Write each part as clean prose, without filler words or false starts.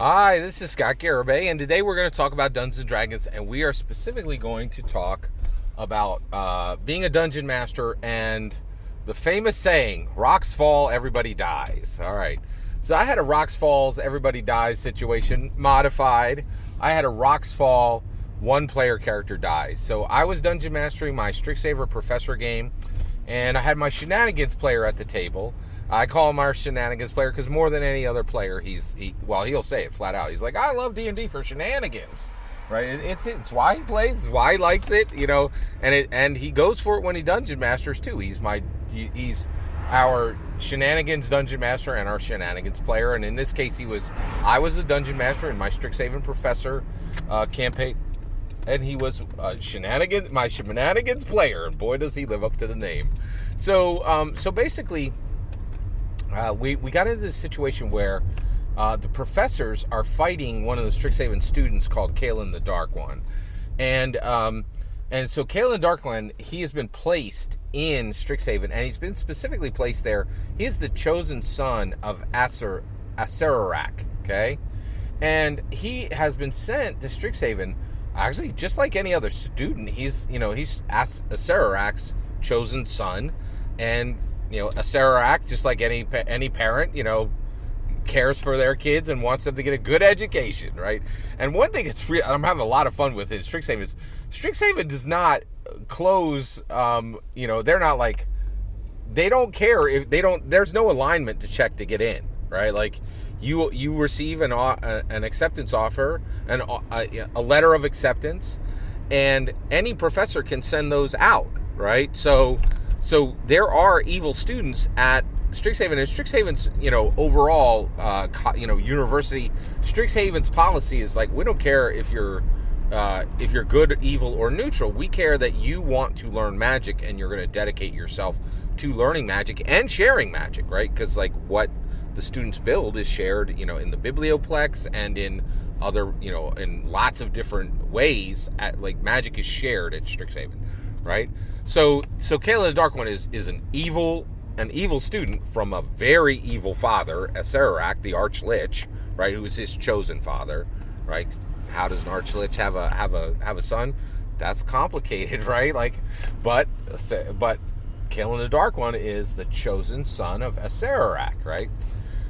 Hi, this is Scott Garibay, and today we're going to talk about Dungeons and Dragons, and we are specifically going to talk about being a dungeon master and the famous saying, "Rocks fall, everybody dies." All right, so I had a rocks falls, everybody dies situation modified. I had a rocks fall, one player character dies. So I was dungeon mastering my Strixhaven Professor game, and I had my shenanigans player at the table. I call him our shenanigans player because more than any other player, he'll say it flat out. He's like, I love D&D for shenanigans, right? It's why he plays, it's why he likes it, and he goes for it when he dungeon masters too. He's our shenanigans dungeon master and our shenanigans player, and in this case, I was the dungeon master in my Strixhaven Professor campaign, and he was my shenanigans player, and boy does he live up to the name. So basically. We got into this situation where the professors are fighting one of the Strixhaven students called Kalen the Dark One. And so Kalen the Dark One, he has been placed in Strixhaven, and he's been specifically placed there. He is the chosen son of Acererak, okay? And he has been sent to Strixhaven, actually, just like any other student. He's Acererak's chosen son, and Acererak, just like any parent, cares for their kids and wants them to get a good education, right? And one thing I'm having a lot of fun with is Strixhaven does not close. They're not like, they don't care if they don't. There's no alignment to check to get in, right? Like you receive an acceptance offer, a letter of acceptance, and any professor can send those out, right? So there are evil students at Strixhaven, and Strixhaven's, overall, university, Strixhaven's policy is like, we don't care if you're good, evil, or neutral. We care that you want to learn magic, and you're going to dedicate yourself to learning magic and sharing magic, right? Because like what the students build is shared, in the biblioplex and in other, in lots of different ways. Like magic is shared at Strixhaven, right? So Kayla the Dark One is an evil student from a very evil father, Acererak, the Archlich, right, who is his chosen father, right? How does an Archlich have a son? That's complicated, right? But Kayla the Dark One is the chosen son of Acererak, right?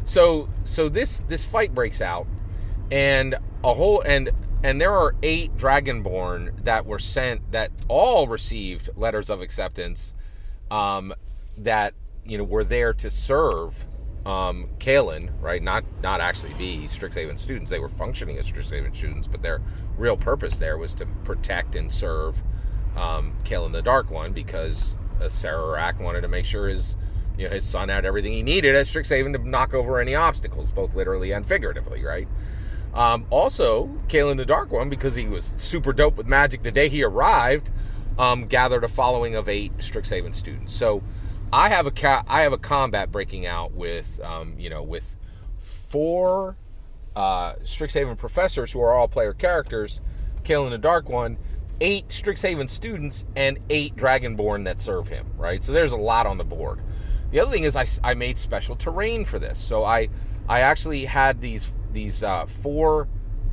So this fight breaks out, and there are 8 Dragonborn that were sent, that all received letters of acceptance, that were there to serve Kalen, right? Not actually be Strixhaven students. They were functioning as Strixhaven students, but their real purpose there was to protect and serve Kalen the Dark One, because Acererak wanted to make sure his son had everything he needed at Strixhaven to knock over any obstacles, both literally and figuratively, right? Also, Kalen the Dark One, because he was super dope with magic the day he arrived, gathered a following of 8 Strixhaven students. So I have a combat breaking out with 4 Strixhaven professors who are all player characters, Kalen the Dark One, 8 Strixhaven students, and 8 Dragonborn that serve him, right? So there's a lot on the board. The other thing is I made special terrain for this. So I actually had these 4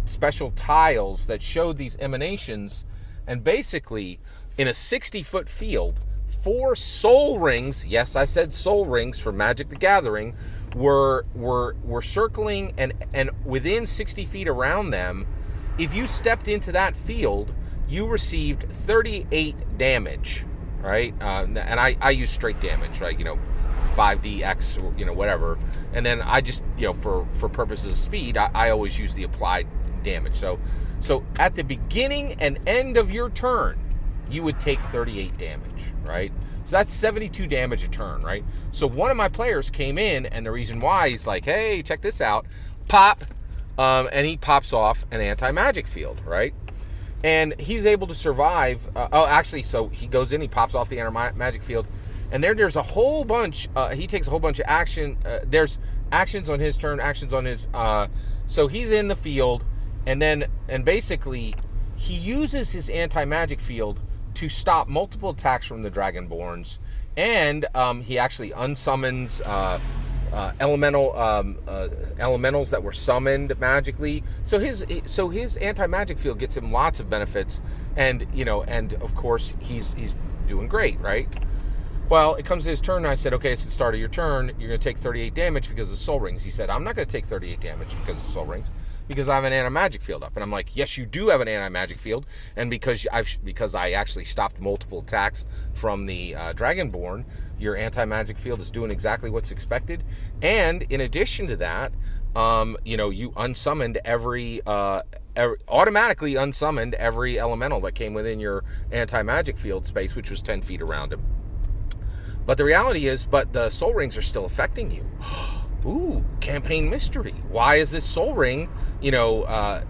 special tiles that showed these emanations, and basically in a 60-foot field, 4 soul rings, yes, I said soul rings for Magic the Gathering, were circling, and within 60 feet around them, if you stepped into that field, you received 38 damage, right? And I use straight damage, right? 5dx, whatever. And then I just, for purposes of speed, I always use the applied damage. So at the beginning and end of your turn, you would take 38 damage, right? So that's 72 damage a turn, right? So one of my players came in, and the reason why, he's like, hey, check this out. Pop. And he pops off an anti-magic field, right? And he's able to survive. So he goes in, he pops off the anti-magic field, and there's a whole bunch. He takes a whole bunch of action. There's actions on his turn, actions on his. So he's in the field, and basically he uses his anti-magic field to stop multiple attacks from the Dragonborns, and he actually unsummons elementals that were summoned magically. So his anti-magic field gets him lots of benefits, and and of course he's doing great, right? Well, it comes to his turn, and I said, okay, it's the start of your turn. You're going to take 38 damage because of Soul Rings. He said, I'm not going to take 38 damage because of Soul Rings, because I have an anti-magic field up. And I'm like, yes, you do have an anti-magic field, and because I actually stopped multiple attacks from the Dragonborn, your anti-magic field is doing exactly what's expected. And in addition to that, you unsummoned automatically unsummoned every elemental that came within your anti-magic field space, which was 10 feet around him. But the reality is, the Soul Rings are still affecting you. Ooh, campaign mystery. Why is this Soul Ring,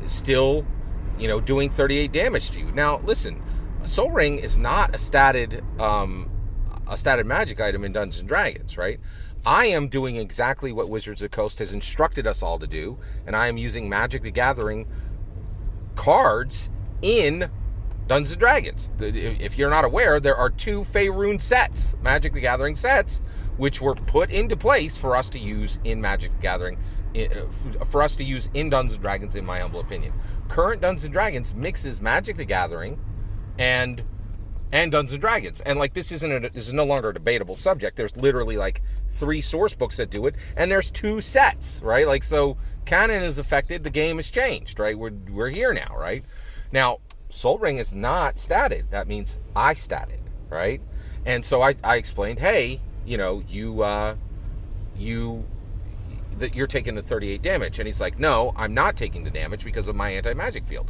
still, doing 38 damage to you? Now, listen, a Soul Ring is not a statted magic item in Dungeons and Dragons, right? I am doing exactly what Wizards of the Coast has instructed us all to do, and I am using Magic the Gathering cards in Dungeons and Dragons. If you're not aware, there are 2 Faerun sets, Magic the Gathering sets, which were put into place for us to use in Magic the Gathering, for us to use in Dungeons and Dragons, in my humble opinion. Current Dungeons and Dragons mixes Magic the Gathering and Dungeons and Dragons, and this is no longer a debatable subject. There's literally 3 source books that do it, and there's 2 sets, right? So canon is affected, the game has changed, right? We're here now, right? Now, Soul Ring is not statted. That means I statted, right? And so I explained, hey, that you're taking the 38 damage. And he's like, no, I'm not taking the damage because of my anti-magic field.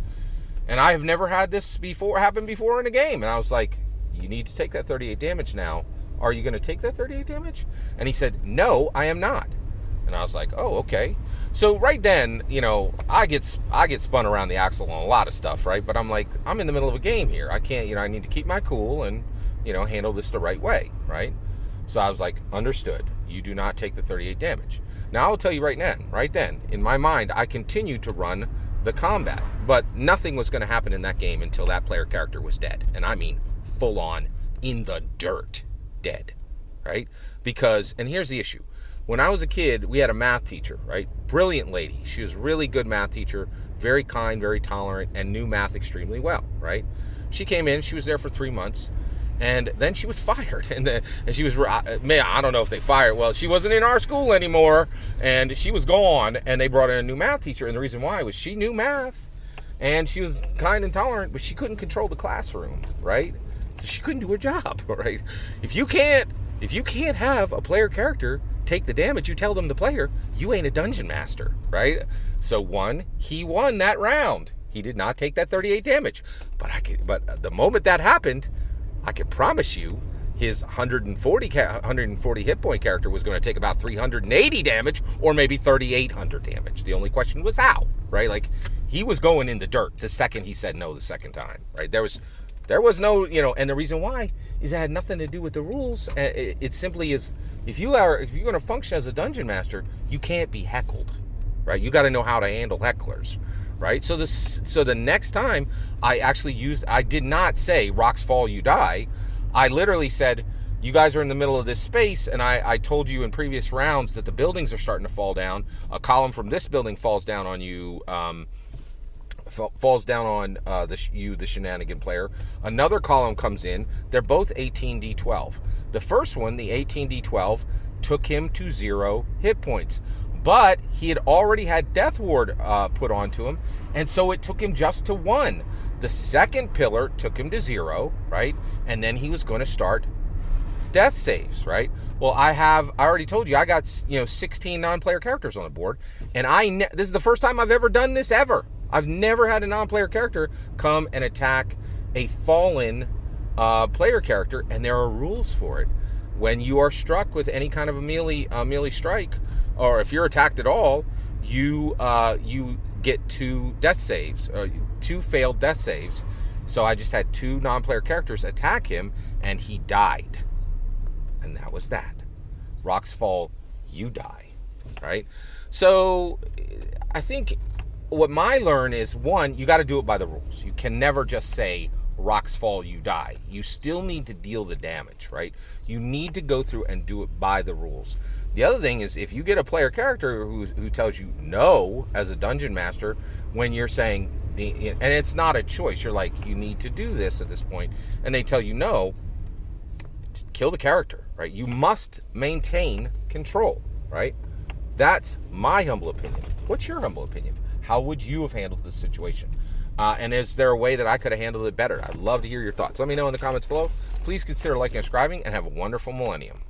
And I have never had this happen before in a game. And I was like, you need to take that 38 damage now. Are you going to take that 38 damage? And he said, no, I am not. And I was like, oh, okay. So right then, I get spun around the axle on a lot of stuff, right? But I'm like, I'm in the middle of a game here. I can't, I need to keep my cool and, handle this the right way, right? So I was like, understood. You do not take the 38 damage. Now I'll tell you right then, in my mind, I continued to run the combat, but nothing was going to happen in that game until that player character was dead. And I mean, full on in the dirt, dead, right? Because, and here's the issue. When I was a kid, we had a math teacher, right? Brilliant lady. She was a really good math teacher, very kind, very tolerant, and knew math extremely well, right? She came in, she was there for 3 months, and then she was fired. And she was, man, I don't know if they fired. Well, she wasn't in our school anymore, and she was gone, and they brought in a new math teacher. And the reason why was she knew math, and she was kind and tolerant, but she couldn't control the classroom, right? So she couldn't do her job, right? If you can't have a player character take the damage, you tell them, the player, you ain't a dungeon master, right? So he won that round. He did not take that 38 damage. But the moment that happened, I can promise you his 140 hit point character was going to take about 380 damage, or maybe 3,800 damage. The only question was how, right? He was going in the dirt the second he said no the second time, right? There was no, and the reason why is it had nothing to do with the rules. It simply is, if you're going to function as a dungeon master, you can't be heckled, right? You got to know how to handle hecklers, right? So the next time I did not say rocks fall, you die. I literally said, you guys are in the middle of this space, and I told you in previous rounds that the buildings are starting to fall down. A column from this building falls down on you, falls down on the shenanigan player. Another column comes in. They're both 18d12. The first one, the 18d12, took him to 0 hit points, but he had already had Death Ward put onto him, and so it took him just to 1. The second pillar took him to 0, right? And then he was going to start death saves, right? Well, I already told you, I got 16 non-player characters on the board, and this is the first time I've ever done this ever. I've never had a non-player character come and attack a fallen player character, and there are rules for it. When you are struck with any kind of a melee strike, or if you're attacked at all, you get 2 death saves, 2 failed death saves. So I just had 2 non-player characters attack him, and he died. And that was that. Rocks fall, you die, right? So I think what I learn is, 1, you got to do it by the rules. You can never just say rocks fall, you die. You still need to deal the damage, right? You need to go through and do it by the rules. The other thing is, if you get a player character who tells you no as a dungeon master when you're saying, and it's not a choice, you're like, you need to do this at this point, and they tell you no, kill the character, right? You must maintain control, right? That's my humble opinion. What's your humble opinion? How would you have handled this situation? And is there a way that I could have handled it better? I'd love to hear your thoughts. Let me know in the comments below. Please consider liking and subscribing, and have a wonderful millennium.